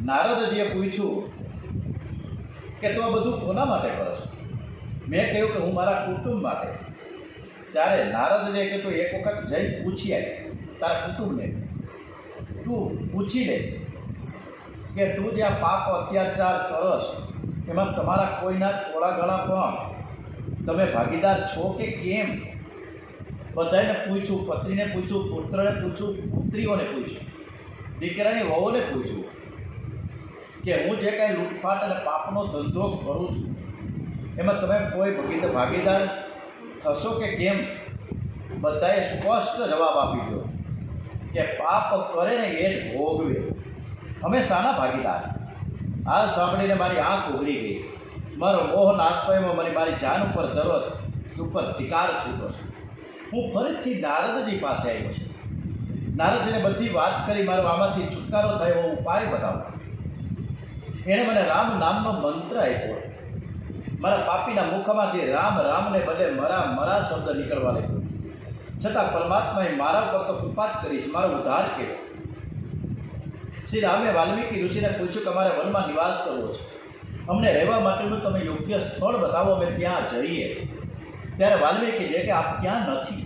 નારદજીએ પૂછ્યું કે તું આ બધું કોના માટે કરો છો? મેં કહ્યું કે હું મારા કુટુંબ માટે. ત્યારે નારદજીએ કીધું એક વખત જઈ પૂછી આવી તારા કુટુંબને, તું પૂછી લે કે તું જે આ પાપ અત્યાચાર કરસ એમાં તમારા કોઈના થોડા ઘણા પણ તમે ભાગીદાર છો કે કેમ? બધાને પૂછ્યું, પત્નીને પૂછ્યું, પુત્રને પૂછ્યું, પુત્રીઓને પૂછ્યું, દીકરાની વહુને પૂછ્યું કે હું જે કાંઈ લૂંટફાટ અને પાપનો ધંધો કરું છું એમાં તમે કોઈ ભાગીદાર થશો કે કેમ? બધાએ સ્પષ્ટ જવાબ આપી દો કે પાપ કરે ને એ જ ભોગવે, અમે શાના ભાગીદાર? આ સાંભળીને મારી આંખ ઉઘડી ગઈ, મારો મોહ નાશ પામ્યો, મારી જાન ઉપર દરદ ઉપર ધિકાર છૂટો છે. હું ફરીથી નારદજી પાસે આવ્યો છું. નારદજીને બધી વાત કરી, મારો આમાંથી છુટકારો થાય એવો ઉપાય બતાવો. એણે મને રામ નામનો મંત્ર આપ્યો. મારા પાપીના મુખમાંથી રામ રામને બદલે મરા મરા શબ્દ નીકળવા લાગ્યો. છતાં પરમાત્માએ મારા પર તો કૃપા જ કરી છે, મારો ઉદ્ધાર કર્યો. શ્રી રામે વાલ્મીકી ઋષિને પૂછ્યું કે અમારે વનમાં નિવાસ કરવો છે, અમને રહેવા માટેનું તમે યોગ્ય સ્થળ બતાવો, અમે ત્યાં જઈએ. ત્યારે વાલ્મીકી કહે કે આપ ક્યાં નથી,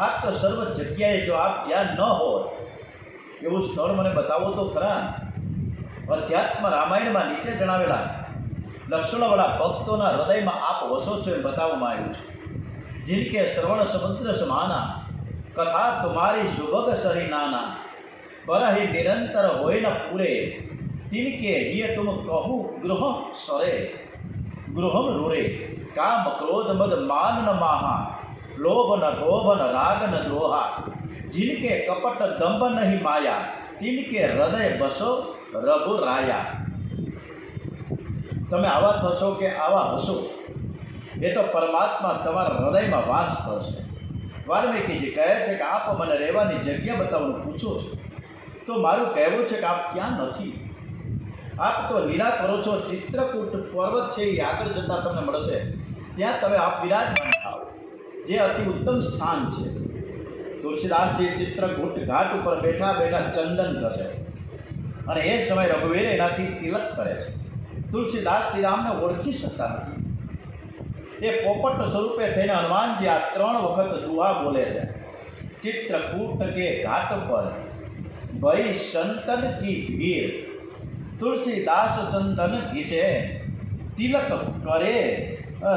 આપ તો સર્વ જગ્યાએ જો, આપ જ્યાં ન હોય એવું સ્થળ મને બતાવો તો ખરા. અધ્યાત્મ રામાયણમાં નીચે જણાવેલા લક્ષણોવાળા ભક્તોના હૃદયમાં આપ વસો છો એમ બતાવવામાં આવ્યું છે. जिनके श्रवण समुद्र समाना कथा तुम्हारी सुभग सरी नाना पर ही निरंतर होय न पूरे तिनके ये तुम कहू गृह सरे गृहम रूरे काम क्रोध मद मान न माहा लोभ न रोभ न राग न द्रोहा जिनके कपट दंभ नहीं माया तिनके हृदय बसो रघुराया. તમે આવા થશો કે આવા હશો એ તો પરમાત્મા તમારા હૃદયમાં વાસ કરશે. વાલ્મીકીજી કહે છે કે આપ મને રહેવાની જગ્યા બતાવવાનું પૂછો છો તો મારું કહેવું છે કે આપ ક્યાં નથી. આપ તો લીલા કરો છો, ચિત્રકૂટ પર્વત છે એ આગળ જતાં તમને મળશે, ત્યાં તમે આપ વિરાજમાન થાઓ, જે અતિ ઉત્તમ સ્થાન છે. તુલસીદાસજી ચિત્રકૂટ ઘાટ ઉપર બેઠા બેઠા ચંદન ઘસે અને એ સમય રઘુવીર એનાથી તિલક કરે છે. તુલસીદાસ શ્રીરામને ઓળખી શકતા નથી. એ પોપટ સ્વરૂપે થઈને હનુમાનજી આ 3 વખત દુહા બોલે છે. ચિત્રકૂટ કે ઘાટ પર ભઈ સંતન કી ભીડ તુલસીદાસ ચંદન ઘીસે તિલક કરે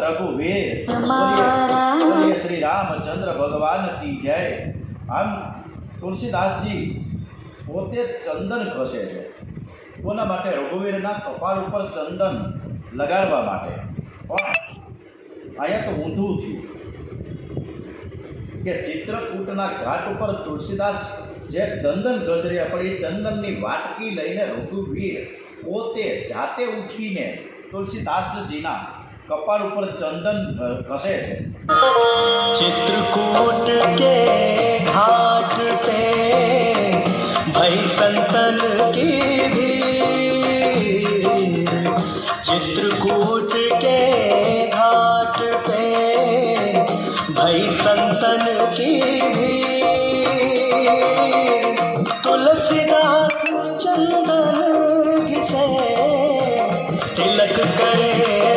રઘુવીર. બોલીએ શ્રી રામચંદ્ર ભગવાન કી જય. આમ તુલસીદાસજી પોતે ચંદન ઘસે છે. કોના માટે? રઘુવીરના કપાળ ઉપર ચંદન લગાડવા માટે. પણ અહીંયા તો ઊંધું થયું કે ચિત્રકૂટના ઘાટ ઉપર તુલસીદાસ જે ચંદન ઘસી રહ્યા, પણ એ ચંદનની વાટકી લઈને રઘુવીર પોતે જાતે ઉઠીને તુલસીદાસજીના કપાળ ઉપર ચંદન ઘસે છે. चित्रकूट के घाट पे भई संतन की भीड़ चित्रकूट के घाट पे भई संतन की भीड़ तुलसीदास चंदन घिसे तिलक करे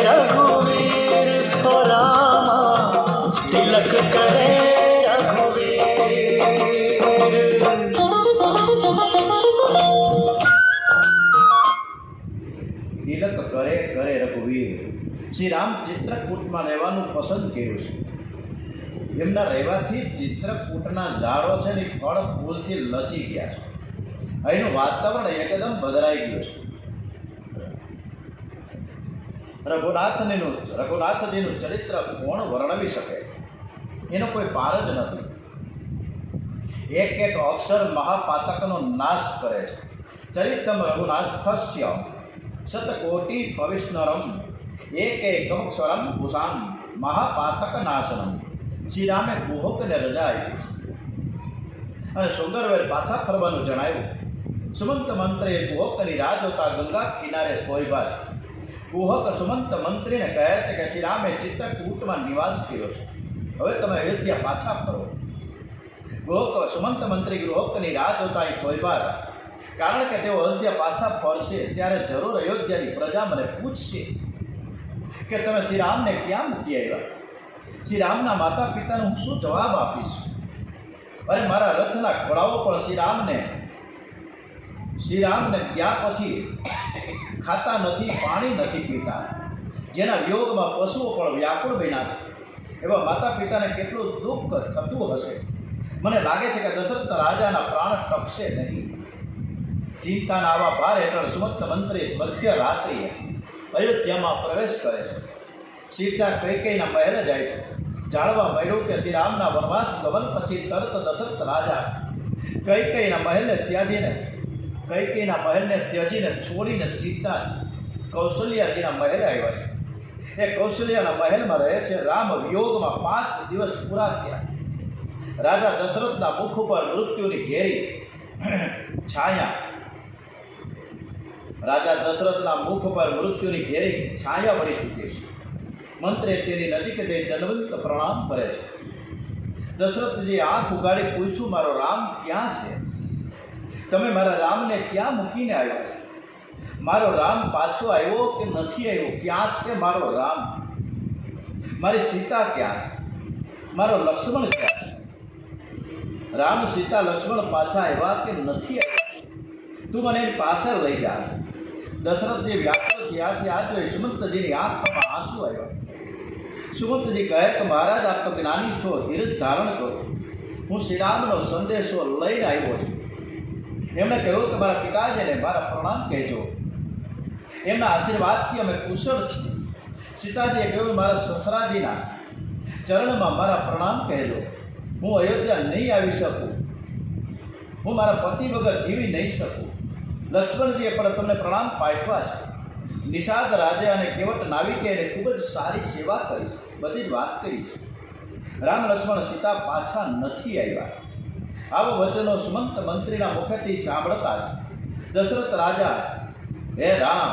रघुवीर को रामा तिलक करे તિલક કરે કરે રઘુવીર. શ્રી રામ ચિત્રકૂટમાં રહેવાનું પસંદ કર્યું છે. એમના રહેવાથી ચિત્રકૂટના ઝાડો છે ને ફળ ફૂલથી લચી ગયા છે. અહીંનું વાતાવરણ એકદમ બદલાઈ ગયું છે. રઘુનાથજીનું ચરિત્ર કોણ વર્ણવી શકે? એનો કોઈ પાર જ નથી. એક એક અક્ષર મહાપાતકનો નાશ કરે છે. ચરિતમ રઘુનાથસ્ય શતકોટિ ભવિષ્ણરમ એક એકમક્ષરમ ભૂષામ મહાપાતક નાશનમ. શ્રીરામે કુહકને રજા આપી અને સુંદરવેર પાછા ફરવાનું જણાવ્યું. સુમંત મંત્રે કુહકની રાહ જોતા ગંગા કિનારે થોઈભા છે. કુહક સુમંત મંત્રીને કહે છે કે શ્રીરામે ચિત્રકૂટમાં નિવાસ કર્યો છે, હવે તમે અયોધ્યા પાછા ફરો. ગૃહક સુમંત મંત્રી ગૃહકની રાહ જોતા અહીં થોભા હતા, કારણ કે તેઓ અયોધ્યા પાછા ફરશે ત્યારે જરૂર અયોધ્યાની પ્રજા મને પૂછશે કે તમે શ્રીરામને ક્યાં મૂકી આવ્યા? શ્રીરામના માતા પિતાને હું શું જવાબ આપીશ? અરે મારા રથના ઘોડાઓ પણ શ્રીરામને ગયા પછી ખાતા નથી, પાણી નથી પીતા, જેના વિયોગમાં પશુઓ પણ વ્યાકુળ બન્યા છે, એવા માતા પિતાને કેટલું દુઃખ થતું હશે. મને લાગે છે કે દશરથ રાજાના પ્રાણ ટકશે નહીં. ચિંતાના આવા ભાર હેઠળ સુમંત મંત્રી મધ્યરાત્રિએ અયોધ્યામાં પ્રવેશ કરે છે. સીતા કૈકેયીના મહેલે જાય છે. જાણવા મળ્યું કે શ્રીરામના વનવાસ ગમન પછી તરત દશરથ રાજા કૈકેયીના મહેલને ત્યજીને છોડીને સીતા કૌશલ્યાજીના મહેલે આવ્યા છે. એ કૌશલ્યાના મહેલમાં રહે છે. રામ વિયોગમાં 5 દિવસ પૂરા થયા. રાજા દશરથના મુખ ઉપર મૃત્યુની ઘેરી છાયા વળી ચૂકી છે. મંત્રી તેની નજીક જઈ દંડવત પ્રણામ કરે છે. દશરથજી આંખ ઉગાડી પૂછ્યું, મારો રામ ક્યાં છે? તમે મારા રામને ક્યાં મૂકીને આવ્યા છે? મારો રામ પાછો આવ્યો કે નથી આવ્યો? ક્યાં છે મારો રામ? મારી સીતા ક્યાં છે? મારો લક્ષ્મણ ક્યાં છે? રામ, સીતા, લક્ષ્મણ પાછા આવ્યા કે નથી આવ્યા? તું મને એની પાછળ લઈ જા. દશરથજી વ્યાકુળ થયા છે. આ જોઈ સુમંતજીની આંખમાં આંસુ આવ્યા. સુમંતજી કહે કે મહારાજ, આપ તો જ્ઞાની છો, ધીરજ ધારણ કરો. હું શ્રીરામનો સંદેશો લઈને આવ્યો છું. એમણે કહ્યું કે મારા પિતાજીને મારા પ્રણામ કહેજો. એમના આશીર્વાદથી અમે કુશળ છીએ. સીતાજીએ કહ્યું, મારા સસરાજીના ચરણમાં મારા પ્રણામ કહેજો. હું અયોધ્યા નહીં આવી શકું. હું મારા પતિ વગર જીવી નહીં શકું. લક્ષ્મણજીએ પણ તમને પ્રણામ પાઠવા છે. નિષાદ રાજા અને કેવટ નાવિકે એને ખૂબ જ સારી સેવા કરી છે. બધી જ વાત કરી છે. રામ, લક્ષ્મણ, સીતા પાછા નથી આવ્યા. આવા વચનો સુમંત મંત્રીના મુખેથી સાંભળતા જ દશરથ રાજા હે રામ,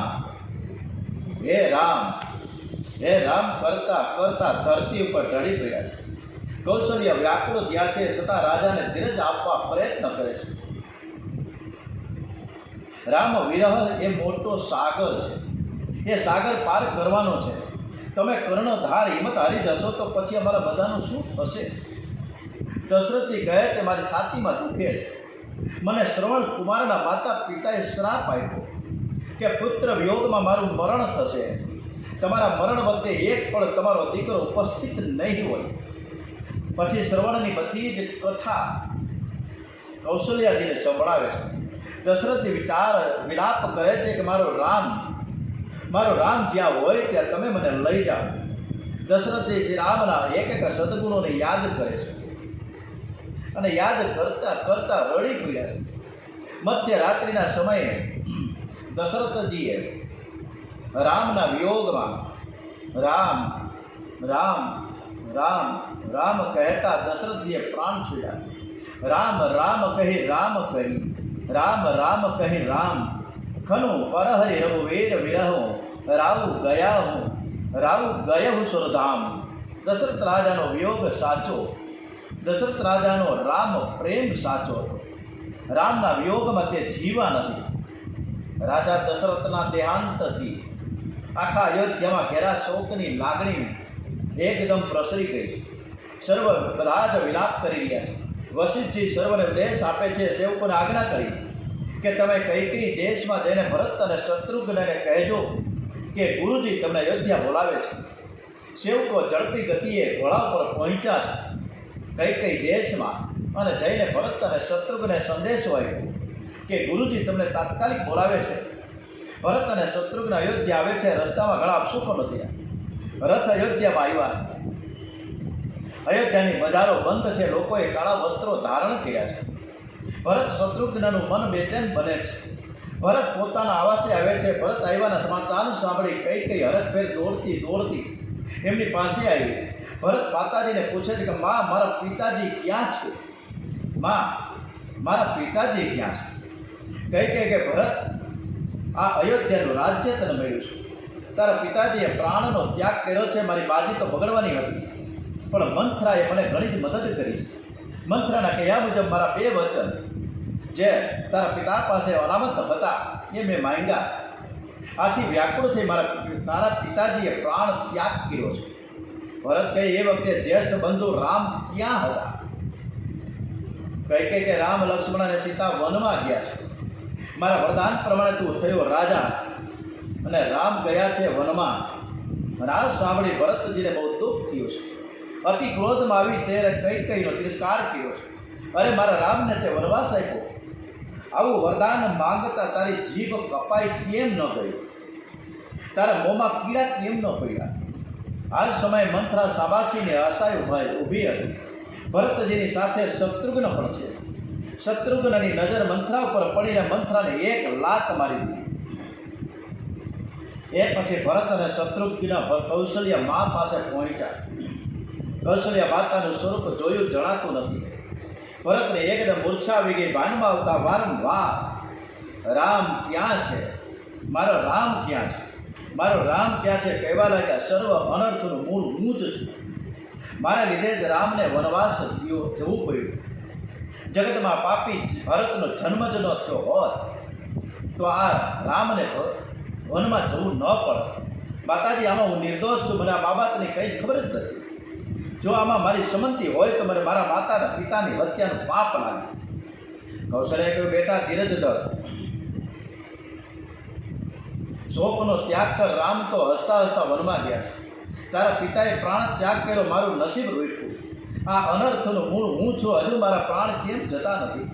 હે રામ, હે રામ કરતા કરતા ધરતી ઉપર ઢળી પડ્યા છે. કૌશલ્ય વ્યાકુળ થયા છે, છતાં રાજાને ધીરજ આપવા પ્રયત્ન કરે છે. રામ, વિરહ એ મોટો સાગર છે. એ સાગર પાર કરવાનો છે. તમે કર્ણધાર હિંમત હારી જશો તો પછી અમારા બધાનું શું થશે? દશરથજી કહે કે મારી છાતીમાં દુખે છે. મને શ્રવણ કુમારના માતા પિતાએ શ્રાપ આપ્યો કે પુત્ર વિયોગમાં મારું મરણ થશે. તમારા મરણ વખતે એક પણ તમારો દીકરો ઉપસ્થિત નહીં હોય. પછી શ્રવણની બધી જ કથા કૌશલ્યાજીને સંભળાવે છે. દશરથજી વિલાપ કરે છે કે મારો રામ જ્યાં હોય ત્યાં તમે મને લઈ જાઓ. દશરથજી શ્રી રામના એક સદગુણોને યાદ કરે છે અને યાદ કરતા કરતા રડી પડ્યા છે. મધ્યરાત્રિના સમયે દશરથજીએ રામના વિયોગમાં રામ રામ રામ રામ કહેતા દશરથજીએ પ્રાણ છોડ્યા. રામ રામ કહી રામ કહી, રામ રામ કહી રામ ખનું પરહરિ રઘુવીર વિરહો રાવ ગયા હું સુરધામ. દશરથ રાજાનો વિયોગ સાચો, દશરથ રાજાનો રામ પ્રેમ સાચો હતો. રામના વિયોગમાં તે જીવા નથી. રાજા દશરથના દેહાંતથી આખા અયોધ્યામાં ઘેરા શોકની લાગણી એકદમ પ્રસરી ગઈ છે. સર્વ બધા જ વિલાપ કરી રહ્યા છે. વશિષ્ઠજી સર્વને ઉપદેશ આપે છે. સેવકોને આજ્ઞા કરી કે તમે કઈ દેશમાં જઈને ભરત અને શત્રુઘ્નને કહેજો કે ગુરુજી તમને અયોધ્યા બોલાવે છે. સેવકો ઝડપી ગતિએ ઘોડા પર પહોંચ્યા છે કઈ દેશમાં અને જઈને ભરત અને શત્રુઘ્નને સંદેશો આવ્યો કે ગુરુજી તમને તાત્કાલિક બોલાવે છે. ભરત અને શત્રુઘ્ન અયોધ્યા આવે છે. રસ્તામાં ઘણા અપશુકો નથી. રથ અયોધ્યામાં આવ્યા. અયોધ્યાની બજારો બંધ છે. લોકોએ કાળા વસ્ત્રો ધારણ કર્યા છે. ભરત શત્રુઘ્નનું મન બેચેન બને છે. ભરત પોતાના આવાસે આવે છે. ભરત આવ્યાના સમાચાર સાંભળી કઈ હરખભેર દોડતી એમની પાસે આવી. ભરત માતાજીને પૂછે છે કે માં, મારા પિતાજી ક્યાં છે? માં, મારા પિતાજી ક્યાં છે? કે ભરત, આ અયોધ્યાનું રાજ્ય તને મળ્યું છે. તારા પિતાજીએ પ્રાણનો ત્યાગ કર્યો છે. મારી બાજી તો બગડવાની હતી, પણ મંથરાએ મને ઘણી જ મદદ કરી છે. મંત્રના કહ્યા મુજબ મારા બે વચન જે તારા પિતા પાસે અનામત હતા એ મેં માંગ્યા. આથી વ્યાકુળ થઈ તારા પિતાજીએ પ્રાણ ત્યાગ કર્યો છે. ભરત કહે એ વખતે જ્યેષ્ઠ બંધુ રામ ક્યાં હતા? કહે કે રામ, લક્ષ્મણ અને સીતા વનમાં ગયા છે. મારા વરદાન પ્રમાણે તું થયો રાજા અને રામ ગયા છે વનમાં. અને આ સાંભળી ભરતજીને બહુ દુઃખ થયું છે. અતિ ક્રોધમાં આવી તેને કઈનો તિરસ્કાર કર્યો છે. અરે મારા રામને તે વનવાસ આપ્યો. આવું વરદાન માંગતા તારી જીભ કપાઈ કેમ ન ગઈ? તારા મોંમાં કીડા કેમ ન પડ્યા? આ સમયે મંથરા સાબાસીને આશાએ ઊભી હતી. ભરતજીની સાથે શત્રુઘ્ન પણ છે. શત્રુઘ્નની નજર મંથરા ઉપર પડીને મંથરાને એક લાત મારી દીધી. એ પછી ભરત અને શત્રુઘ્ન કૌશલ્ય મા પાસે પહોંચ્યા. કૌશલ્ય માતાનું સ્વરૂપ જોયું જણાતું નથી. ભરતને એકદમ મૂર્છા આવી ગઈ. ભાનમાં આવતા વારંવાર રામ ક્યાં છે? મારો રામ ક્યાં છે? મારો રામ ક્યાં છે? કહેવા લાગ્યા, સર્વ અનર્થનું મૂળ હું જ છું. મારા લીધે જ રામને વનવાસ જવું પડ્યું. જગતમાં પાપી ભરતનો જન્મ જ ન થયો હોત તો આ રામને વનમાં જવું ન પડે. માતાજી, આમાં હું નિર્દોષ છું. મને આ બાબતની કંઈ જ ખબર જ નથી. જો આમાં મારી સંમતિ હોય તો મને મારા માતાના પિતાની હત્યાનું પાપ લાગે. કૌશલ્ય કહ્યું, બેટા ધીરજ ધર, શોકનો ત્યાગ કર. રામ તો હસતા હસતા વનમાં ગયા છે. તારા પિતાએ પ્રાણ ત્યાગ કર્યો, મારું નસીબ રૂઠ્યું. આ અનર્થનું મૂળ હું છું. હજુ મારા પ્રાણ કેમ જતા નથી?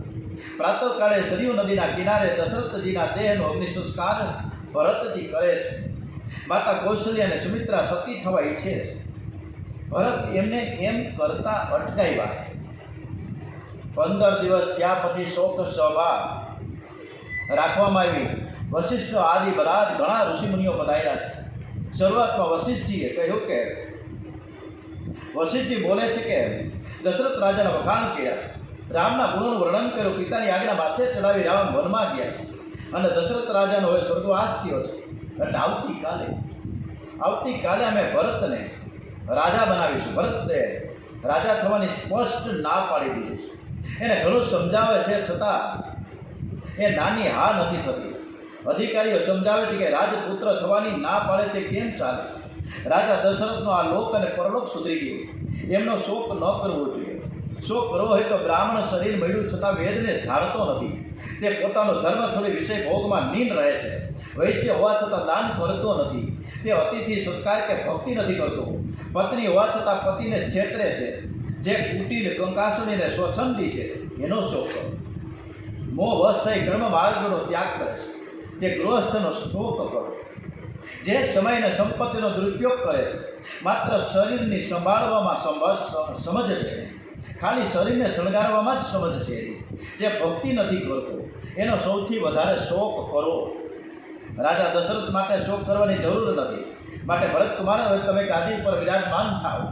પ્રાતઃકાળે સરયુ નદીના કિનારે દશરથજીના દેહનો અગ્નિ સંસ્કાર ભરતજી કરે છે. માતા કૌશલ્ય અને સુમિત્રા સતી થવા ઈચ્છે છે. ભરત એમને એમ કરતા અટકાવ્યા. 15 દિવસ થયા પછી શોક સભા રાખવામાં આવી. વશિષ્ઠ આદિ બધા જ ઘણા ઋષિમુનિઓ પધાર્યા છે. શરૂઆતમાં વશિષ્ઠજીએ કહ્યું કે વશિષ્ઠજી બોલે છે કે દશરથ રાજાના વખાણ કર્યા છે. રામના ગુણોનું વર્ણન કર્યું. પિતાની આજ્ઞા માથે ચડાવી રામ વનમાં ગયા છે અને દશરથ રાજાનો હવે સ્વર્ગવાસ થયો છે. એટલે આવતીકાલે અમે ભરતને રાજા બનાવીશું. ભરતે રાજા થવાની સ્પષ્ટ ના પાડી દીધી છે. એને ઘણું સમજાવે છે છતાં એ નાની હા નથી થતી. અધિકારીઓ સમજાવે છે કે રાજપુત્ર થવાની ના પાડે તે કેમ ચાલે? રાજા દશરથનો આ લોક અને પરલોક સુધરી ગયો. એમનો શોક ન કરવો જોઈએ. શોક કરવો હોય તો બ્રાહ્મણ શરીર મળ્યું છતાં વેદને ઝાડતો નથી. તે પોતાનો ધર્મ છોડી વિષય ભોગમાં નીન રહે છે. વૈશ્ય હોવા છતાં દાન કરતો નથી. તે અતિથિ સત્કાર કે ભક્તિ નથી કરતો. પત્ની હોવા છતાં પતિને છેતરે છે. જે કુટીર કંકાસુની ને સ્વચ્છંદી છે એનો શોક કરો. મોહ વશ થઈ કર્મ માર્ગનો ત્યાગ કરે છે તે ગૃહસ્થનો શોક કરો. જે સમય અને સંપત્તિનો દુરુપયોગ કરે છે, માત્ર શરીરની સંભાળવામાં સમજ છે, ખાલી શરીરને શણગારવામાં જ સમજ છે, જે ભક્તિ નથી કરતો એનો સૌથી વધારે શોક કરો. રાજા દશરથ માટે શોક કરવાની જરૂર નથી. માટે ભરત કુમાર, હવે તમે ગાદી પર વિરાજમાન થાઓ.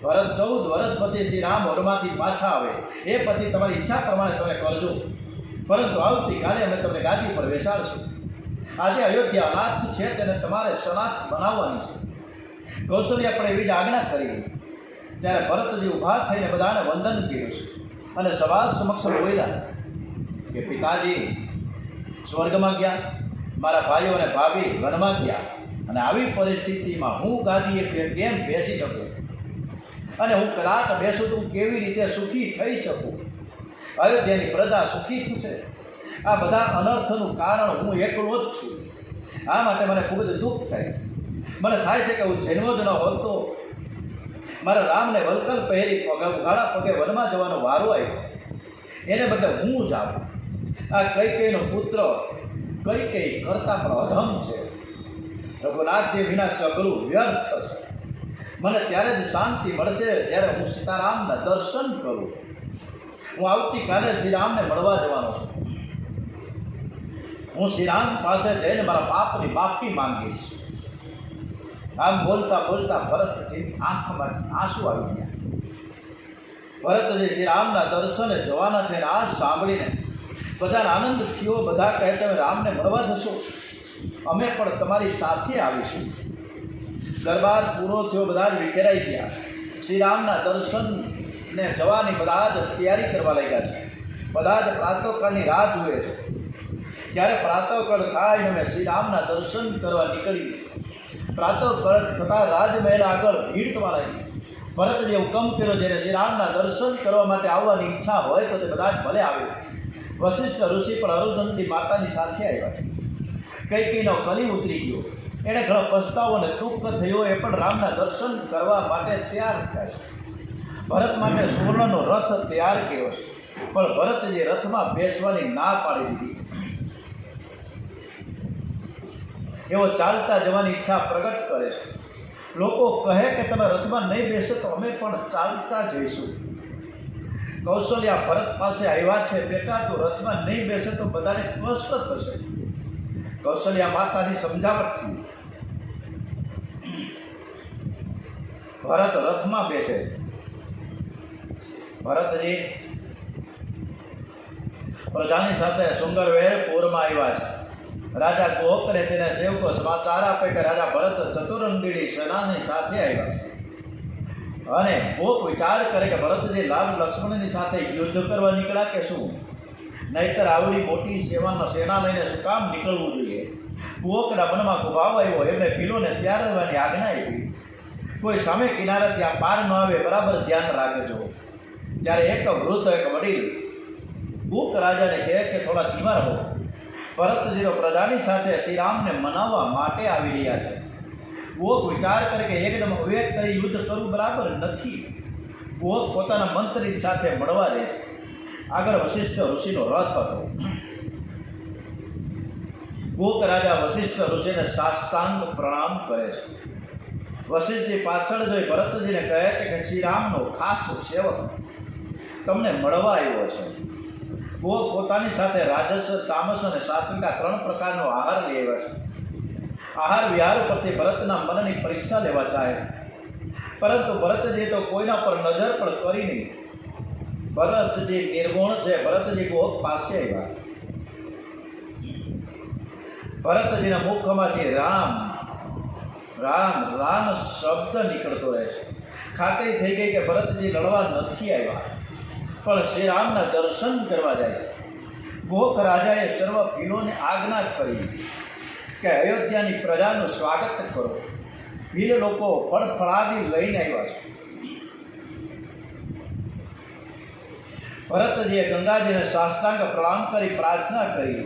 ભરત 14 વર્ષ પછી શ્રી રામ વનમાંથી પાછા આવે એ પછી તમારી ઈચ્છા પ્રમાણે તમે કરજો. પરંતુ આવતીકાલે અમે તમને ગાદી પર બેસાડશું. આજે અયોધ્યા અનાથ છે તેને તમારે સનાથ બનાવવાની છે. કૌશલ્ય પણ એવી જ આજ્ઞા કરી. ત્યારે ભરતજી ઊભા થઈને બધાને વંદન કર્યું છે અને સભા સમક્ષ બોલ્યા કે પિતાજી સ્વર્ગમાં ગયા, મારા ભાઈઓ અને ભાભી વનમાં ગયા, અને આવી પરિસ્થિતિમાં હું ગાદીએ કેમ બેસી શકું? અને હું કદાચ બેસું તો કેવી રીતે સુખી થઈ શકું? અયોધ્યાની પ્રજા સુખી થશે? આ બધા અનર્થનું કારણ હું એકલો જ છું. આ માટે મને ખૂબ જ દુઃખ થાય છે. મને થાય છે કે હું જન્મ જ ન હોત તો મારા રામને વલકલ પહેરી ઉઘાડા પગે વનમાં જવાનો વારો આવ્યો. એને બદલે હું જાઉં. આ કૈકેયીનો પુત્ર કૈકેયી કરતાં પણ અધમ છે. રઘુનાથજી વિના સગળું વ્યર્થ છે. મને ત્યારે જ શાંતિ મળશે જ્યારે હું સીતારામના દર્શન કરું. હું આવતીકાલે શ્રીરામને મળવા જવાનો છું. હું શ્રીરામ પાસે જઈને મારા પાપની માફી માંગીશ. આમ બોલતા બોલતા ભરતજીની આંખમાંથી આંસુ આવી ગયા. ભરતજી શ્રીરામના દર્શને જવાના છે. આ સાંભળીને બધાને આનંદ થયો. બધા કહે તમે રામને મળવા જશો, અમે પણ તમારી સાથે આવીશું. દરબાર પૂરો થયો. બધા જ વિખેરાઈ ગયા. શ્રીરામના દર્શનને ને જવાની બધા જ તૈયારી કરવા લાગ્યા છે. બધા જ પ્રાતઃકાળની રાહ જુએ છે. ત્યારે પ્રાતઃકાળ થાય અમે શ્રી રામના દર્શન કરવા નીકળી. પ્રાતઃકાળ થતાં રાજમહેલ આગળ ભીડ થવા લાગી. ભરતજીએ હુકમ કર્યો, જેને શ્રી રામના દર્શન કરવા માટે આવવાની ઈચ્છા હોય તો તે બધા જ ભલે આવે. વશિષ્ઠ ઋષિ પણ અરુંધતી માતાની સાથે આવ્યા. કૈકેયીનો કલી ઉતરી ગયો. એણે ઘણો પસ્તાવો અને દુઃખ થયો. એ પણ રામના દર્શન કરવા માટે તૈયાર થયા છે. ભરત માટે સુવર્ણનો રથ તૈયાર કર્યો છે, પણ ભરતજીએ રથમાં બેસવાની ના પાડી દીધી. એવો ચાલતા જવાની ઈચ્છા પ્રગટ કરે છે. લોકો કહે કે તમે રથમાં નહીં બેસો તો અમે પણ ચાલતા જઈશું. કૌશલ્યા ભરત પાસે આવ્યા છે, બેટા તું રથમાં નહીં બેસે તો બધાને કષ્ટ થશે. કૌશલ્યા માતાની સમજાવટથી ભરત રથમાં બેસે. ભરતજી પ્રજાની સાથે શૃંગરવેરપુરમાં આવ્યા છે. રાજા ગોપને તેના સેવકો સમાચાર આપે કે રાજા ભરત ચતુરંગીણી સેનાની સાથે આવ્યા છે. અને ગોપ વિચાર કરે કે ભરતજી લાલ લક્ષ્મણની સાથે યુદ્ધ કરવા નીકળ્યા કે શું? નહીતર આવડી મોટી સેના લઈને શું કામ નીકળવું જોઈએ? ગોપના મનમાં ભાવ આવ્યો. એમણે ભીલોને તૈયાર રહેવાની આજ્ઞા આપી. કોઈ સામે કિનારેથી આ પાર ન આવે, બરાબર ધ્યાન રાખજો. ત્યારે એક વૃદ્ધ એક વડીલ ગુપ્ત રાજાને કહે કે થોડા ધીમા રહો. ભરતજીનો પ્રજાની સાથે શ્રીરામને મનાવવા માટે આવી રહ્યા છે. ગોપ વિચાર કરે કે એકદમ વિવેક કરી યુદ્ધ કરવું બરાબર નથી. ગોપ પોતાના મંત્રી સાથે મળવા જાય છે. આગળ વશિષ્ઠ ઋષિનો રથ હતો. ગોપ રાજા વશિષ્ઠ ઋષિને સાષ્ટાંગ પ્રણામ કરે છે. વશિષ્ઠજી પાછળ જોઈ ભરતજીને કહે છે કે શ્રીરામનો ખાસ સેવક તમને મળવા આવ્યો છે. ગોપ પોતાની સાથે રાજસ, તામસ અને સાત્વિકા 3 પ્રકારનો આહાર લઈ આવ્યા છે. આહાર વિહાર પરથી ભરતના મનની પરીક્ષા લેવા ચાહે, પરંતુ ભરતજી તો કોઈના પર નજર પણ કરી નહીં. ભરતજી નિર્ગુણ છે. ભરતજી ગોપ પાસે આવ્યા. ભરતજીના મુખમાંથી રામ રામ રામ શબ્દ નીકળતો રહે છે. ખાતરી થઈ ગઈ કે ભરતજી લડવા નથી આવ્યા, પણ શ્રીરામના દર્શન કરવા જાય છે. ગોપ રાજાએ સર્વ ભીલોને આજ્ઞા કરી કે અયોધ્યાની પ્રજાનું સ્વાગત કરો. ભીલ લોકો ફળફળાદી લઈને આવ્યા છે. ભરતજીએ ગંગાજીને સાષ્ટાંગ પ્રણામ કરી પ્રાર્થના કરી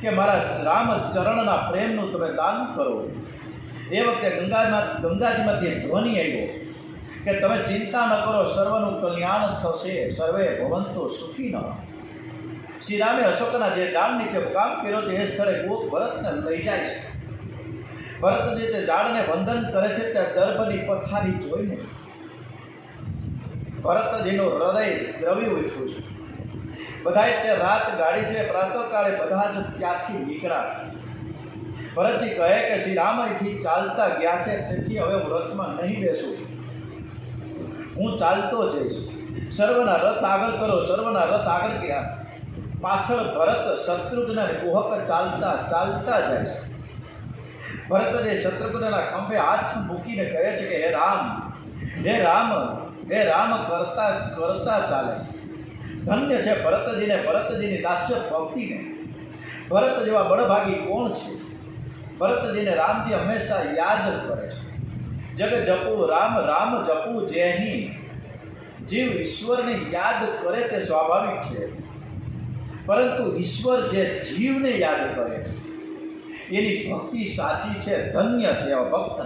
કે મારા રામચરણના પ્રેમનું તમે દાન કરો. એ વખતે ગંગાજીમાંથી ધ્વનિ આવ્યો કે તમે ચિંતા ન કરો, સર્વનું કલ્યાણ થશે, સર્વે ભવંતો સુખી ન. શ્રીરામે અશોકના જે ડાળ નીચે મુકામ કર્યો તે સ્થળે ગોપ ભરતને લઈ જાય છે. ભરતજી તે ઝાડને વંદન કરે છે. ત્યાં દર્ભની પથારી જોઈને ભરતજીનું હૃદય દ્રવી ઉઠ્યું છે. બધાએ તે રાત ગાડી છે. પ્રાતઃકાળે બધા જ ત્યાંથી નીકળ્યા. ભરતજી કહે કે શ્રીરામ અહીંથી ચાલતા ગયા છે, તેથી હવે હું રથમાં નહીં બેસું, હું ચાલતો જઈશ. સર્વના રથ આગળ કરો. સર્વના રથ આગળ ગયા. પાછળ ભરત શત્રુઘ્ન અને કુહક ચાલતા ચાલતા જાય છે. ભરતજી શત્રુઘ્નના ખંભે હાથ મૂકીને કહે છે કે હે રામ, હે રામ, હે રામ કરતા કરતા ચાલે. ધન્ય છે ભરતજીને, ભરતજીની દાસ્ય ભક્તિને. ભરત જેવા બળભાગી કોણ છે? ભરતજીને રામજી હંમેશા યાદ કરે છે. જગ જપું રામ, રામ જપું જેની. જીવ ઈશ્વરને યાદ કરે તે સ્વાભાવિક છે, પરંતુ ઈશ્વર જે જીવને યાદ કરે એની ભક્તિ સાચી છે. ધન્ય છે એવા ભક્ત.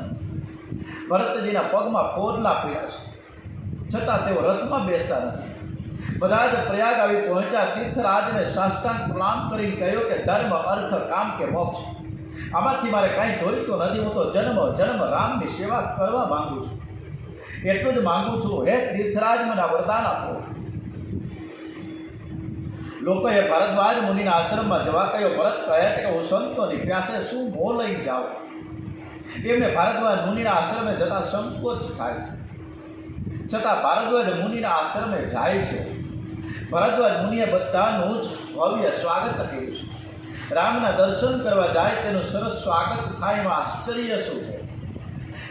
ભરતજીના પગમાં ફોડલા પીડા છે, છતાં તેઓ રથમાં બેસતા નથી. બધા જ પ્રયાગ આવી પહોંચ્યા. તીર્થરાજને સાષ્ટાંગ પ્રણામ કરીને કહ્યું કે ધર્મ, અર્થ, કામ કે મોક્ષ, આમાંથી મારે કાંઈ જોઈતું નથી. હું તો જન્મ જન્મ રામની સેવા કરવા માંગુ છું. એટલું જ માંગુ છું. હે તીર્થરાજ, મને વરદાન આપો. લોકોએ ભરદ્વાજ મુનિના આશ્રમમાં જવા કહ્યો. ભરત કહે છે કે હું સંતોની પ્યાસે શું મોં લઈને જાઉં? એમને ભારદ્વાજ મુનિના આશ્રમે જતા સંકોચ થાય છે, છતાં ભારદ્વાજ મુનિના આશ્રમે જાય છે. ભરદ્વાજ મુનિએ બધાનું જ ભવ્ય સ્વાગત કર્યું છે. રામના દર્શન કરવા જાય તેનું સરસ સ્વાગત થાય એમાં આશ્ચર્ય શું છે?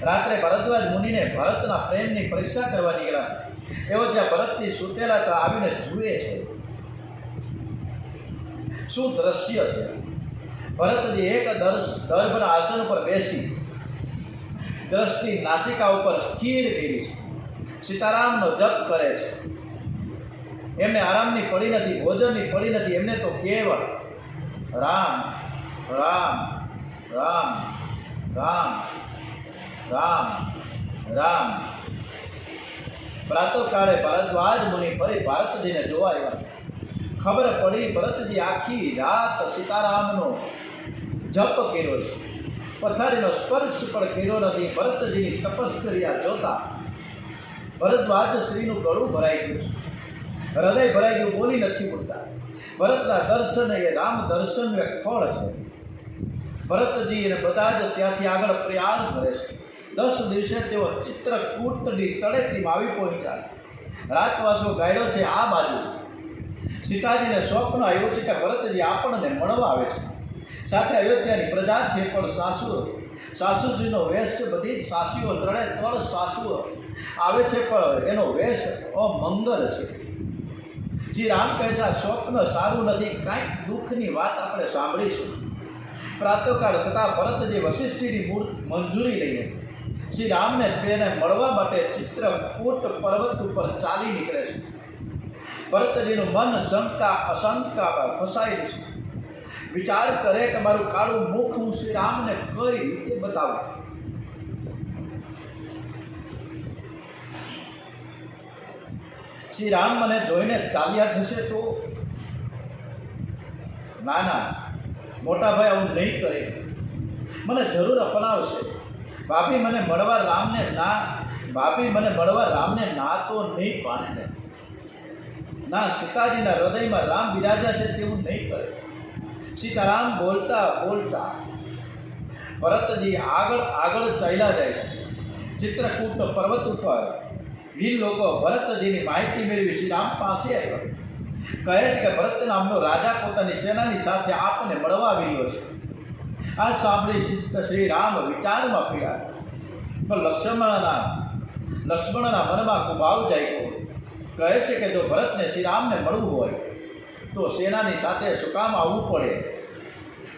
રાત્રે ભરદ્વાજ મુનિને ભરતના પ્રેમની પરીક્ષા કરવા નીકળ્યા. એવો જ્યાં ભરતજી સૂતેલા હતા આવીને જુએ છે. શું દ્રશ્ય છે! ભરતજી એક દર્ભના આસન ઉપર બેસી દ્રષ્ટિ નાસિકા ઉપર સ્થિર કરી છે. સીતારામનો જપ કરે છે. એમને આરામની પડી નથી, ભોજનની પડી નથી. એમને તો કેવળ રામ રામ રામ રામ રામ રામ. પ્રાતઃકાળે ભારદ્વાજ મુનિ ફરી ભારતજીને જોવા આવ્યા. ખબર પડી ભરતજી આખી રાત સીતારામનો જપ કર્યો છે. પથારીનો સ્પર્શ પણ કર્યો નથી. ભરતજીની તપશ્ચર્યા જોતા ભરદ્વાજ શ્રીનું ગળું ભરાઈ ગયું છે, હૃદય ભરાઈ ગયું, બોલી નથી બોલતા. ભરતના દર્શન એ રામ દર્શનનું એક ફળ છે. ભરતજી અને બધા જ ત્યાંથી આગળ પ્રયાણ કરે છે. 10 દિવસે તેઓ ચિત્રકૂટની તળેટીમાં આવી પહોંચ્યા. રાતવાસો ગાયડો છે આ બાજુ. સીતાજીને સ્વપ્ન આવ્યું છે કે ભરતજી આપણને મળવા આવે છે. સાથે અયોધ્યાની પ્રજા છે પણ સાસુજીનો વેશ છે. બધી સાસુઓ ત્રણ સાસુઓ આવે છે પણ એનો વેશ અમંગલ છે. શ્રી રામ કહે છે આ સ્વપ્ન સારું નથી, કાંઈક દુઃખની વાત આપણે સાંભળીશું. પ્રાતઃકાળ થતાં ભરતજી વશિષ્ઠની મંજૂરી લઈને શ્રી રામને તેને મળવા માટે ચિત્રકૂટ પર્વત ઉપર ચાલી નીકળે છે. ભરતજીનું મન શંકા અશંકા ફસાયેલું છે. વિચાર કરે કે મારું કાળું મુખ હું શ્રી રામને કઈ રીતે બતાવું. શ્રી રામ મને જોઈને ચાલ્યા જશે તો? ના, મોટા ભાઈ આવું નહીં કરે. મને જરૂર અપનાવશે. ભાભી મને મળવા રામને ના તો નહીં પાડે ને. ના, સીતાજીના હૃદયમાં રામ બિરાજ્યા છે તેવું નહીં કરે. સીતારામ બોલતા બોલતા ભરતજી આગળ ચાલ્યા જાય છે. ચિત્રકૂટ પર્વત ઉપર વીર લોકો ભરતજીની માહિતી મેળવી શ્રી રામ પાસે આવ્યા. કહે છે કે ભરત નામનો રાજા પોતાની સેનાની સાથે આપને મળવા આવી રહ્યો છે. આ સાંભળી શ્રી રામ વિચારમાં પડ્યા. પણ લક્ષ્મણના મનમાં કુભાવ જાગ્યો. કહે છે કે જો ભરતને શ્રી રામને મળવું હોય તો સેનાની સાથે શું કામ આવવું પડે?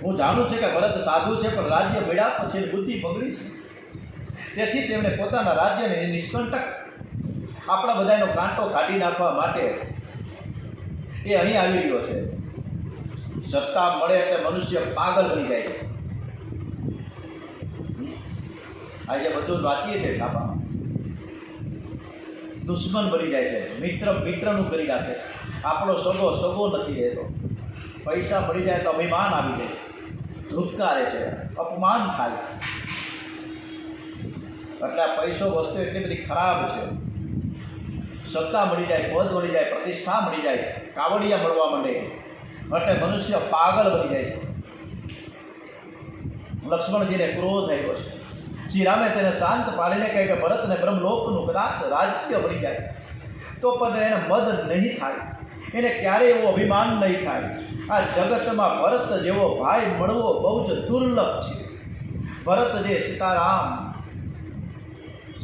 હું જાણું છું કે ભરત સાધુ છે પણ રાજ્ય મળ્યા પછી બુદ્ધિ બગડી છે. તેથી તેમણે પોતાના રાજ્યને નિષ્કંટક આપણા બધાનો કાંટો કાઢી નાખવા માટે એ અહીં આવી રહ્યો છે. સત્તા મળે એટલે મનુષ્ય પાગલ બની જાય છે. આજે બધું વાંચીએ છીએ છાપામાં. દુશ્મન બની જાય છે. મિત્રનું કરી નાખે. આપણો સગો નથી રહેતો. પૈસા મળી જાય તો અભિમાન આવી જાય, ધૂતકારે છે, અપમાન થાય. એટલે આ પૈસો વસ્તુ એટલી બધી ખરાબ છે. સત્તા મળી જાય, પદ મળી જાય, પ્રતિષ્ઠા મળી જાય, કાવડિયા મળવા માંડે એટલે મનુષ્ય પાગલ બની જાય છે. લક્ષ્મણજીને ક્રોધ આવ્યો છે. શ્રી રામે તેને શાંત પાડીને કહે કે ભરતને બ્રહ્મલોકનું કદાચ રાજ્ય મળી જાય તો પણ એને મદ નહીં થાય, એને ક્યારેય એવું અભિમાન નહીં થાય. આ જગતમાં ભરત જેવો ભાઈ મળવો બહુ જ દુર્લભ છે. ભરત જે સીતારામ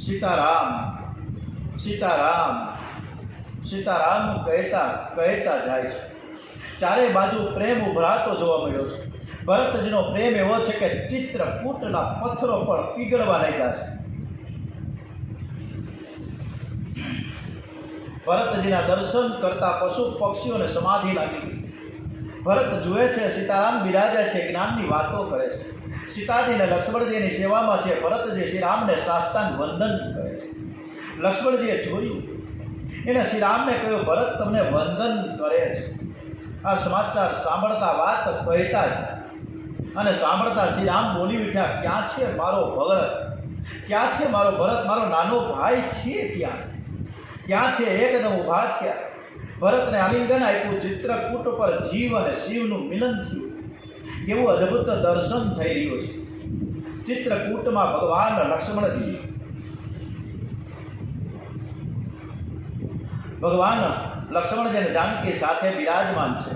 સીતારામ સીતારામ સીતારામ કહેતા જાય છે. ચારે બાજુ પ્રેમ ઉભરાતો જોવા મળ્યો છે. ભરતજીનો પ્રેમ એવો છે કે ચિત્રકૂટના પથ્થરો પણ પીગળવા લાગ્યા છે. ભરતજીના દર્શન કરતા પશુ પક્ષીઓને સમાધિ લાગી ગઈ. ભરત જુએ છે સીતારામ બિરાજે છે, જ્ઞાનની વાતો કરે છે. સીતાજી અને લક્ષ્મણજીની સેવામાં છે. ભરતજી શ્રી રામને સાષ્ટાંગ વંદન કરે છે. લક્ષ્મણજીએ જોયું, એને શ્રી રામને કહ્યું ભરત તમને વંદન કરે છે. આ સમાચાર સાંભળતા વાત કહેતા જ અને સાંભળતા શ્રી રામ બોલી ઉઠ્યા, ક્યાં છે મારો ભરત? ક્યાં છે મારો ભરત? મારો નાનો ભાઈ છે ક્યાં છે? એકદમ ઊભા થયા. ભરતને આલિંગન આપ્યું. ચિત્રકૂટ પર જીવ અને શિવનું મિલન થયું. કેવું અદ્ભુત દર્શન થઈ રહ્યું છે. ચિત્રકૂટમાં ભગવાન લક્ષ્મણજી અને જાનકી સાથે બિરાજમાન છે.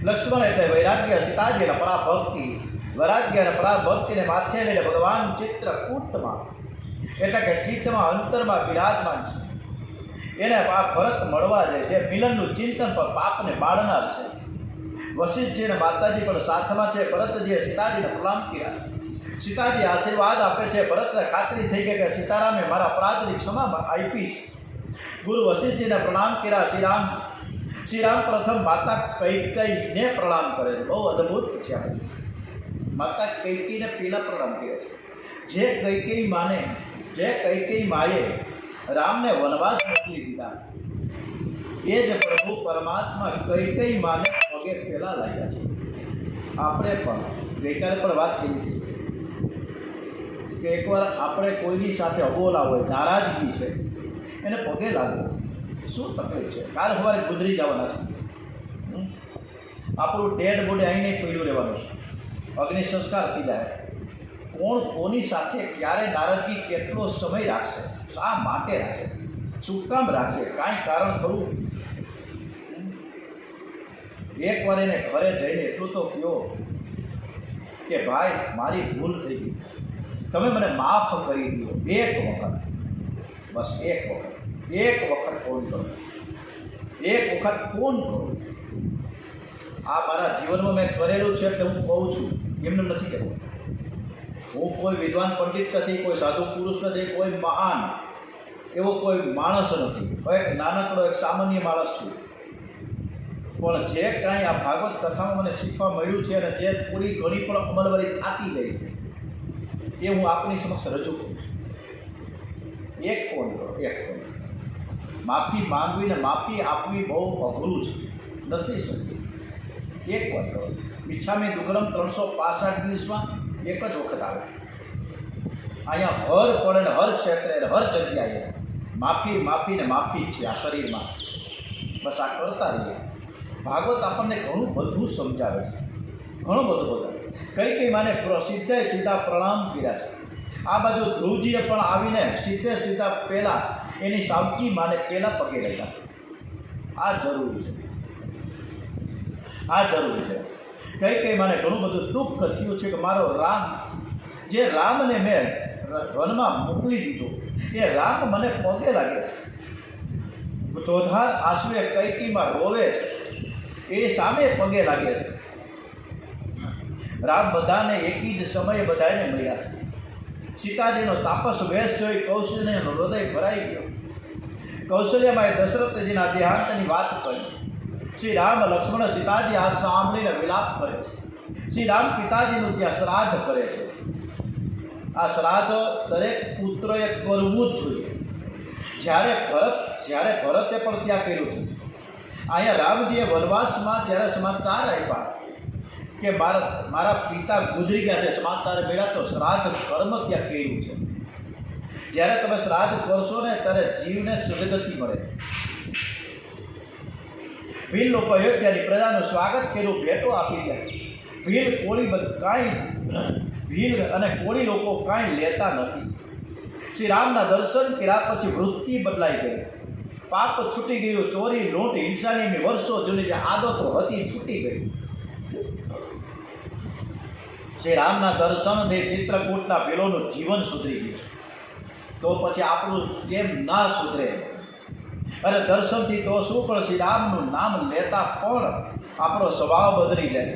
લક્ષ્મણ એટલે વૈરાગ્ય, સીતાજી એટલે પરાભક્તિ. વૈરાગ્ય અને પરાભક્તિને માથે લઈને ભગવાન ચિત્રકૂટમાં એટલે કે ચિત્તમાં અંતરમાં બિરાજમાન છે. એને આ ભરત મળવા જાય છે, મિલનનું ચિંતન પર પાપને બાળનાર છે. વશિષ્ઠજી અને માતાજી પણ સાથમાં છે. ભરતજીએ સીતાજીને પ્રણામ કર્યા. સીતાજી આશીર્વાદ આપે છે. ભરતને ખાતરી થઈ ગઈ કે સીતારામે મારા અપરાધની ક્ષમા આપી છે. ગુરુ વશિષ્ઠજીને પ્રણામ કર્યા. શ્રીરામ પ્રથમ માતા કૈકેયીને પ્રણામ કરે છે. બહુ અદ્ભુત છે. માતા કૈકેયીને પહેલાં પ્રણામ કરે છે. જે કૈકેયી માએ રામને વનવાસ મોકલી દીધા, એ જ પ્રભુ પરમાત્મા કૈકેયી માને પગે પહેલાં લાગ્યા છે. આપણે પણ ગઈકાલે પણ વાત કરી હતી કે એકવાર આપણે કોઈની સાથે અબોલા હોય, નારાજગી છે, એને પગે લાગો. શું તકલીફ છે? કાલ સવારે ગુજરી જવાના છે. આપણું ડેડ બોડી અહીં નહીં પડ્યું રહેવાનું છે. અગ્નિ સંસ્કાર થઈ જાય. કોણ કોની સાથે ક્યારે નારાજગી કેટલો સમય રાખશે? શા માટે રાખશે? શું કામ રાખશે? કાંઈ કારણ ખરું? એકવાર એને ઘરે જઈને એટલું તો કહો કે ભાઈ મારી ભૂલ થઈ ગઈ, તમે મને માફ કરી દો. એક વખત, બસ એક વખત ફોન કરો. એક વખત ફોન કરો. આ મારા જીવનમાં મેં કરેલું છે કે હું કહું છું, એમને નથી કહેવું. હું કોઈ વિદ્વાન પંડિત નથી, કોઈ સાધુ પુરુષ નથી, કોઈ મહાન એવો કોઈ માણસ નથી. એક નાનકડો એક સામાન્ય માણસ છું. પણ જે કાંઈ આ ભાગવત કથામાં મને શીખવા મળ્યું છે અને જે થોડી ઘણી પણ અમલવારી થતી જાય છે, એ હું આપની સમક્ષ રજૂ કરું. એક ફોન કરો. માફી માંગવી ને માફી આપવી બહુ અઘરું છે, નથી શકતી. એક વાર કરો. ઈચ્છામી દુગ્રમ 365 દિવસમાં એક જ વખત આવે. અહીંયા હર પડે ને હર ક્ષેત્રે હર જગ્યાએ માફી ને માફી છે આ શરીરમાં. બસ આ કરતા રહીએ. ભાગવત આપણને ઘણું બધું સમજાવે છે, ઘણું બધું. કઈ માને સીધા પ્રણામ કર્યા છે. આ બાજુ ધ્રુવજીએ પણ આવીને સીધા પહેલાં એની સાવકી માને પહેલાં પગે લાગ્યા. આ જરૂરી છે. કઈ માને ઘણું બધું દુઃખ થયું છે કે મારો રામ, જે રામને મેં વનમાં મોકલી દીધો, એ રામ મને પગે લાગે છે. ચોધાર આંસુએ કૈકેયીમાં રોવે છે, એ સામે પગે લાગે છે. રામ બધાને એકી જ સમયે બધાને મળ્યા. સીતાજીનો તાપસ વેશ જોઈ કૌશલ્યનું હૃદય ભરાઈ ગયો. કૌશલ્યમાં દશરથજીના દેહાંતની વાત કરી. શ્રી રામ લક્ષ્મણ સીતાજી આ સાંભળીને વિલાપ કરે છે. શ્રી રામ પિતાજીનું ત્યાં શ્રાદ્ધ કરે છે. આ શ્રાદ્ધ દરેક પુત્રએ કરવું જ જોઈએ. જ્યારે ભરતે પણ ત્યાં કર્યું છે. અહીંયા રામજીએ વનવાસમાં જ્યારે સમાચાર આપ્યા કે મારા પિતા ગુજરી ગયા છે, સમાચાર મળ્યા તો શ્રાદ્ધ કર્મ ત્યાં કર્યું છે. જ્યારે તમે શ્રાદ્ધ કરશો ને ત્યારે જીવને સદગતિ મળે. ભીલ લોકો અયોધ્યાની પ્રજાનું સ્વાગત કર્યું, ભેટો આપી ગયા. ભીલ અને કોળી લોકો કાંઈ લેતા નથી. શ્રી રામના દર્શન કર્યા પછી વૃત્તિ બદલાઈ ગઈ. પાપ છૂટી ગયું. ચોરી, લૂંટ, હિંસાની એમની વર્ષો જૂની જે આદતો હતી છૂટી ગઈ. શ્રી રામના દર્શનથી ચિત્રકૂટના ભીલોનું જીવન સુધરી ગયું. તો પછી આપણું કેમ ના સુધરે? અને દર્શનથી તો શું, પણ શ્રી રામનું નામ લેતા પણ આપણો સ્વભાવ બદલી જાય.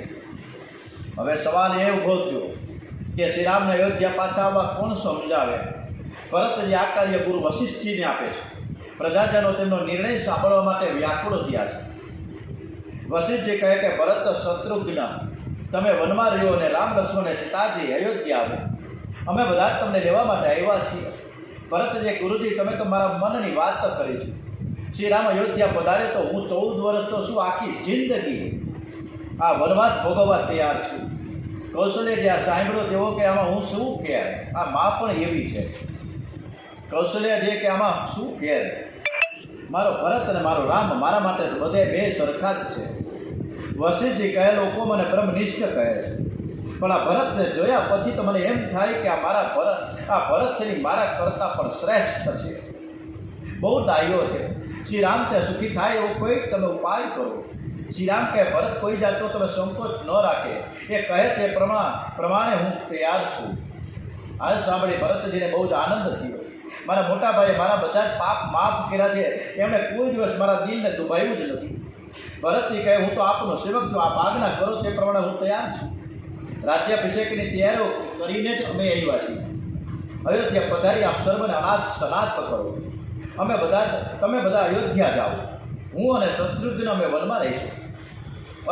હવે સવાલ એ ઊભો થયો કે શ્રી રામને અયોધ્યા પાછા આવવા કોણ સમજાવે? ભરતજી આ કાર્ય ગુરુ વશિષ્ઠજીને આપે છે. પ્રજાજનો તેમનો નિર્ણય સાંભળવા માટે વ્યાકુળ થયા છે. વશિષ્ઠજી કહે કે ભરત શત્રુઘ્ન, તમે વનમાં રહ્યો અને રામ લક્ષ્મણ અને સીતાજી અયોધ્યા આવો. અમે બધા જ તમને લેવા માટે આવ્યા છીએ. ભરતજી, ગુરુજી, તમે તો મારા મનની વાત કરી છે. શ્રી રામ અયોધ્યા પધારે તો હું 14 વર્ષ તો શું આખી જિંદગી આ વનવાસ ભોગવવા તૈયાર છું. કૌશલ્ય જે આ સાંભળ્યો તેવો કે આમાં હું શું ફેર? આ મા પણ એવી છે. કૌશલ્ય જે કે આમાં શું ફેર? મારો ભરત અને મારો રામ મારા માટે બધે બે સરખા જ છે. વશિષ્ઠજી કહે, લોકો મને બ્રહ્મનિષ્ઠ કહે છે, પણ આ ભરતને જોયા પછી તો મને એમ થાય કે આ ભરત છે ને મારા કરતાં પણ શ્રેષ્ઠ છે. બહુ ડાયો છે. શ્રી રામ તે સુખી થાય એવો કોઈ તમે ઉપાય કરો. શ્રી રામ કહે, ભરત કોઈ જાતનો તમે સંકોચ ન રાખે. એ કહે તે પ્રમાણે હું તૈયાર છું. આ સાંભળી ભરતજીને બહુ જ આનંદ થયો. મારા મોટા ભાઈએ મારા બધા જ પાપ માફ કર્યા છે, એમણે કોઈ દિવસ મારા દિલને દુભાવ્યું જ નથી. ભરતજી કહે, હું તો આપનો સેવક છું, આપ આજ્ઞા કરો તે પ્રમાણે હું તૈયાર છું. રાજ્યાભિષેકની તૈયારીઓ કરીને જ અમે આવ્યા છીએ. અયોધ્યા પધારી આપ સર્વને અનાથ સનાથ કરો. તમે બધા અયોધ્યા જાઓ, હું અને શત્રુઘ્ન અમે વનમાં રહીશું,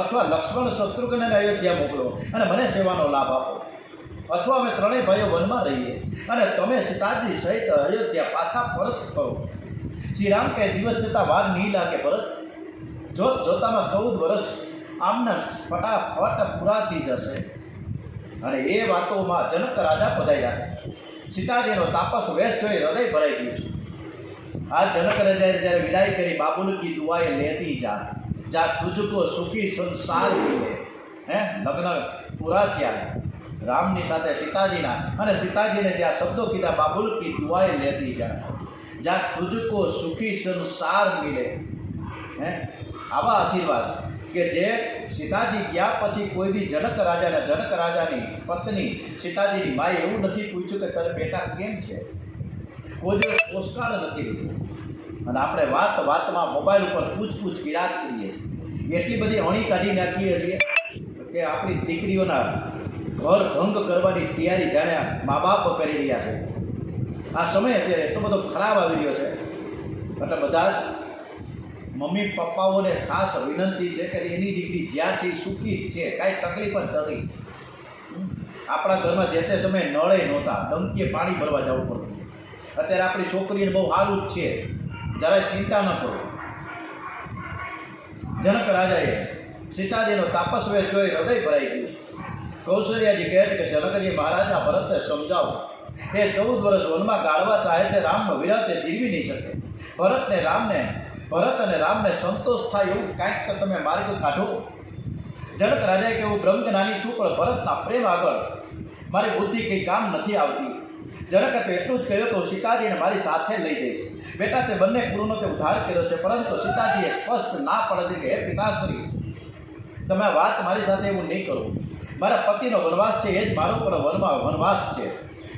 અથવા લક્ષ્મણ શત્રુઘ્નને અયોધ્યા મોકલો અને મને સેવાનો લાભ આપો, અથવા અમે ત્રણેય ભાઈઓ વનમાં રહીએ અને તમે સીતાજી સહિત અયોધ્યા પાછા પરત ફરો. શ્રી રામ કહે, દિવસ જતાં વાર નહીં લાગે ભરત, જોતામાં 14 વર્ષ આમના ફટાફટ પૂરા થઈ જશે. અને એ વાતોમાં જનક રાજા પધાર્યા. સીતાજીનો તાપસ વેશ જોઈ હૃદય ભરાઈ ગયું છે. આ જનક રાજાએ જ્યારે વિદાય કરી, બાબુલ કી દુઆએ લેતી જા તુજકો સુખી સંસાર મિલે. લગ્ન પૂરા થયા રામની સાથે સીતાજીના, અને સીતાજીને જ્યાં શબ્દો કીધા, બાબુલ કી દુઆએ લેતી જા તુજકો સુખી સંસાર મિલે. આવા આશીર્વાદ કે જે સીતાજી ગયા પછી કોઈ બી જનક રાજાની પત્ની સીતાજીની માએ એવું નથી પૂછ્યું કે તારે બેટા કેમ છે, કોઈ દિવસ પોસ્ટકાર્ડ નથી લીધું. અને આપણે વાતમાં મોબાઈલ ઉપર પૂછ કિરાજ કરીએ છીએ, એટલી બધી અણી કાઢી નાખીએ છીએ કે આપણી દીકરીઓના ઘર ભંગ કરવાની તૈયારી જાણે મા બાપ કરી રહ્યા છે. આ સમય અત્યારે એટલો બધો ખરાબ આવી રહ્યો છે, એટલે બધા જ મમ્મી પપ્પાઓને ખાસ વિનંતી છે કે એની દીકરી જ્યાં છે એ સુખી છે, કાંઈ તકલીફ જ નથી. આપણા ઘરમાં જે તે સમયે નળે નહોતા, ડંકીએ પાણી ભરવા જવું પડતું. અત્યારે આપણી છોકરીને બહુ સારું જ છે, જરાય ચિંતા ન કરો. જનક રાજાએ સીતાજીનો તાપસવેશ જોઈ હૃદય ભરાઈ ગયું. કૌશલ્યાજી કહે છે કે જનકજી મહારાજા ભરતને સમજાવો, એ 14 વર્ષ વનમાં ગાળવા ચાહે છે, રામનો વિરહ તે જીરવી નહીં શકે. ભરત અને રામને સંતોષ થાય એવું કાંઈક તો તમે માર્ગ કાઢો. જનક રાજાએ કે હું બ્રહ્મજ્ઞાની છું, પણ ભરતના પ્રેમ આગળ મારી બુદ્ધિ કંઈ કામ નથી આવતી. જનકે તો એટલું જ કહ્યું તો સીતાજીને મારી સાથે લઈ જઈશ. બેટા, તે બંને કુળનો તે ઉદ્ધાર કર્યો છે, પરંતુ સીતાજીએ સ્પષ્ટ ના પાડી કે હે પિતાશ્રી, તમે વાત મારી સાથે એવું નહીં કરો. મારા પતિનો વનવાસ છે, એ જ મારો પણ વનવાસ છે.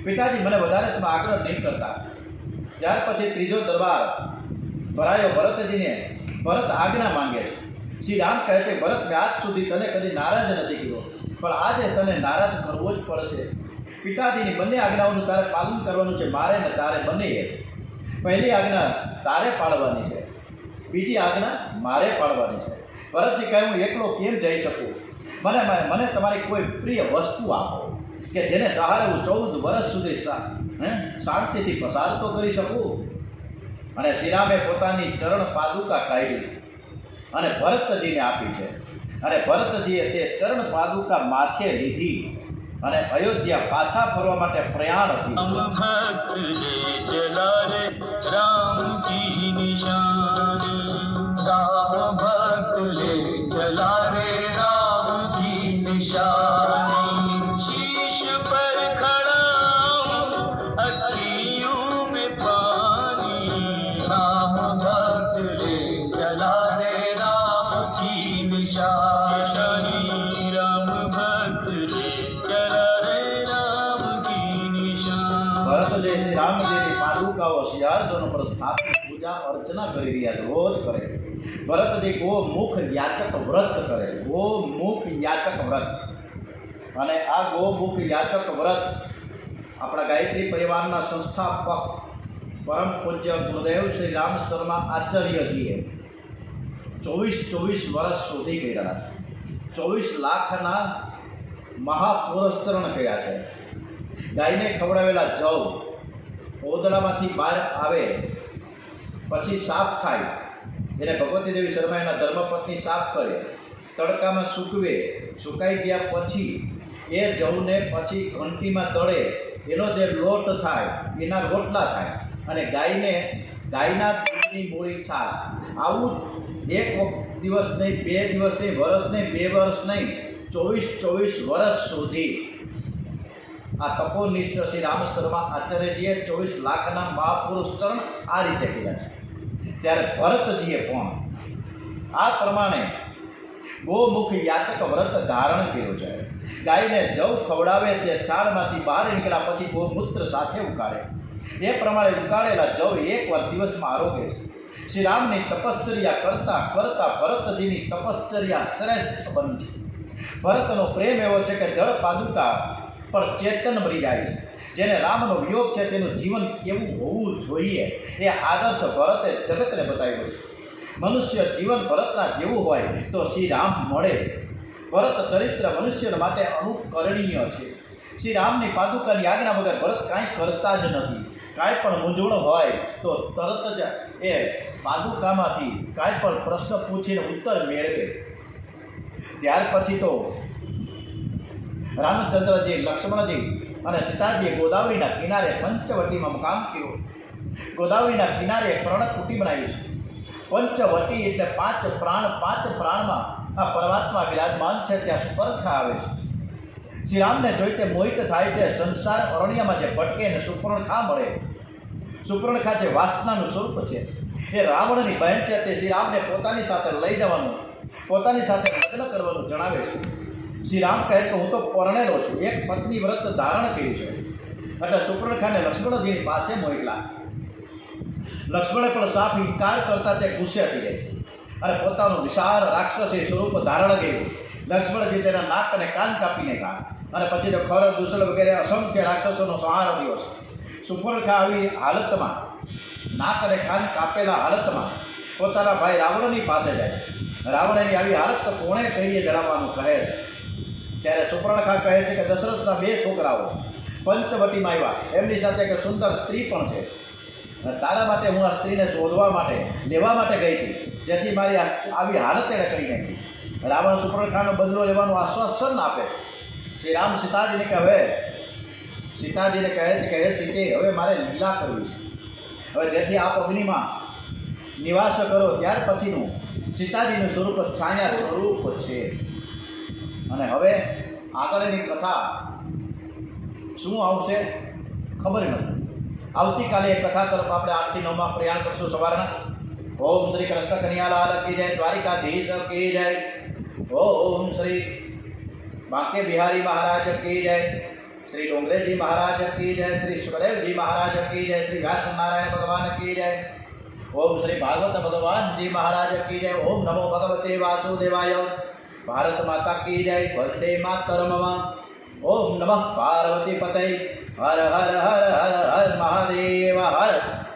પિતાજી, મને વધારે તમે આગ્રહ નહીં કરતા. ત્યાર પછી ત્રીજો દરબાર ભરાયો ભરતજીને. ભરત આજ્ઞા માંગે છે. શ્રી રામ કહે છે, ભરત, મેં આજ સુધી તને કદી નારાજ નથી કર્યો, પણ આજે તને નારાજ કરવો જ પડશે. પિતાજીની બંને આજ્ઞાઓનું તારે પાલન કરવાનું છે, મારે ને તારે બંને. પહેલી આજ્ઞા તારે પાડવાની છે, બીજી આજ્ઞા મારે પાડવાની છે. ભરતજી કહે, હું એકલો કેમ જઈ શકું? મને તમારી કોઈ પ્રિય વસ્તુ આપો કે જેને સહારે હું 14 વર્ષ સુધી શાંતિથી પસાર તો કરી શકું. અને શ્રીરામે પોતાની ચરણ પાદુકા કાઢી અને ભરતજીને આપી છે. અને ભરતજીએ તે ચરણ પાદુકા માથે લીધી અને અયોધ્યા પાછા ફરવા માટે પ્રયાણ રામજીની પાદુકાઓ સિંહાસનો પર સ્થાપિત પૂજા અર્ચના કરી રહ્યા છે, રોજ કરે. ભરતજી ગોમુખ યાચક વ્રત કરે છે, ગોમુખ યાચક વ્રત. અને આ ગોમુખ યાચક વ્રત આપણા ગાયત્રી પરિવારના સંસ્થાપક પરમ પૂજ્ય ગુરુદેવ શ્રી રામ શર્મા આચાર્યજીએ 24 વર્ષ સુધી કર્યા છે. 24 લાખના મહાપુરસ્તરણ કર્યા છે. ગાયને ખવડાવેલા જવ ઓદળામાંથી બહાર આવે પછી સાફ થાય, એને ભગવતી દેવી શર્મા એના ધર્મપત્ની સાફ કરે, તડકામાં સૂકવે, સુકાઈ ગયા પછી એ જવને પછી ઘંટીમાં તળે, એનો જે લોટ થાય એના રોટલા થાય. અને ગાયના દૂધની મૂળી છાશ. આવું એક દિવસ નહીં, 2 દિવસ નહીં, વર્ષ નહીં, 2 વર્ષ નહીં, 24 વર્ષ સુધી આ તપોનિષ્ઠ શ્રી રામ શર્મા આચાર્યજીએ 24 લાખના મહાપુરુષ ચરણ આ રીતે કર્યા છે. ત્યારે ભરતજીએ પણ આ પ્રમાણે ગોમુખ યાચક વ્રત ધારણ કર્યું છે. ગાયને જવ ખવડાવે તે છાણમાંથી બહાર નીકળ્યા પછી ગોમૂત્ર સાથે ઉકાળે. એ પ્રમાણે ઉકાળેલા જવ એકવાર દિવસમાં આરોગે છે. શ્રી રામની તપશ્ચર્યા કરતાં કરતાં ભરતજીની તપશ્ચર્યા શ્રેષ્ઠ બની છે. ભરતનો પ્રેમ એવો છે કે જળ પાદુકા પર ચેતન મરી જાય છે. જેને રામનો વિયોગ છે તેનું જીવન કેવું હોવું જોઈએ એ આદર્શ ભરતે જગતને બતાવ્યો છે. મનુષ્ય જીવન ભરતના જેવું હોય તો શ્રી રામ મળે. ભરત ચરિત્ર મનુષ્ય માટે અનુકરણીય છે. શ્રી રામની પાદુકાની આજ્ઞા વગર ભરત કાંઈ કરતા જ નથી. કાંઈ પણ મૂંઝવણ હોય તો તરત જ એ પાદુકામાંથી કાંઈ પણ પ્રશ્ન પૂછીને ઉત્તર મેળવે. ત્યાર પછી તો રામચંદ્રજી, લક્ષ્મણજી અને સીતાજીએ ગોદાવરીના કિનારે પંચવટીમાં મુકામ કર્યો. ગોદાવરીના કિનારે એક પર્ણકુટી બનાવી છે. પંચવટી એટલે પાંચ પ્રાણમાં આ પરમાત્મા વિરાજમાન છે. ત્યાં સુપર્ણખા આવે છે. શ્રી રામને જોઈ તે મોહિત થાય છે. સંસાર અરણ્યમાં જે ભટકે એને સુપર્ણખા મળે. સુપર્ણખા જે વાસનાનું સ્વરૂપ છે, એ રાવણની બહેન છે. તે શ્રી રામને પોતાની સાથે લઈ જવાનું, પોતાની સાથે લગ્ન કરવાનું જણાવે છે. શ્રી રામ કહે કે હું તો પરણેલો છું, એક પત્ની વ્રત ધારણ કર્યું છે. એટલે સુપર્ણખાને લક્ષ્મણજીની પાસે મોકલા. લક્ષ્મણે પણ સાફ ઇનકાર કરતા તે ગુસ્સે થઈ જાય છે અને પોતાનું વિશાળ રાક્ષસી સ્વરૂપ ધારણ કર્યું. લક્ષ્મણજી તેના નાક અને કાન કાપી નાખ્યા અને પછી તો ખર દૂષણ વગેરે અસંખ્ય રાક્ષસોનો સંહાર થયો છે. સુપર્ણખા આવી હાલતમાં, નાક અને કાન કાપેલા હાલતમાં પોતાના ભાઈ રાવણની પાસે જાય છે. રાવણ એની આવી હાલત કોણે કહીએ જણાવવાનું કહે છે. ત્યારે સુપર્ણખા કહે છે કે દશરથના 2 છોકરાઓ પંચવટીમાં આવ્યા, એમની સાથે એક સુંદર સ્ત્રી પણ છે. તારા માટે હું આ સ્ત્રીને શોધવા માટે, લેવા માટે ગઈ હતી, જેથી મારી આવી હાલત એણે કરી નાખી. રાવણ સુપર્ણખાનો બદલો લેવાનું આશ્વાસન આપે. શ્રી રામ સીતાજીને કહે છે કે હે સીતે, હવે મારે લીલા કરવી છે. હવે જેથી આપ અગ્નિમાં નિવાસ કરો ત્યાર પછીનું સીતાજીનું સ્વરૂપ છાયા સ્વરૂપ છે. અને હવે આગળની કથા શું આવશે ખબર નથી. આવતીકાલે એ કથા તરફ આપણે 8 થી 9 પ્રયાણ કરશું સવારના. ઓમ શ્રી કૃષ્ણ કનૈયાલાલ કી જય, દ્વારિકાધીશ કી જય. ઓમ શ્રી બાંકે બિહારી મહારાજ કી જય, શ્રી ડોંગરેજી મહારાજ કી જય, શ્રી સુખદેવજી મહારાજ કી જય, શ્રી વ્યાસ નારાયણ ભગવાન કી જય. ઓમ શ્રી ભાગવત ભગવાનજી મહારાજ કી જય. ઓમ નમો ભગવતે વાસુદેવાય. ભારત માતા કી જય. વંદે માતરમ. ઓમ નમઃ પાર્વતી પતય. હર હર હર હર હર મહાદેવ હર.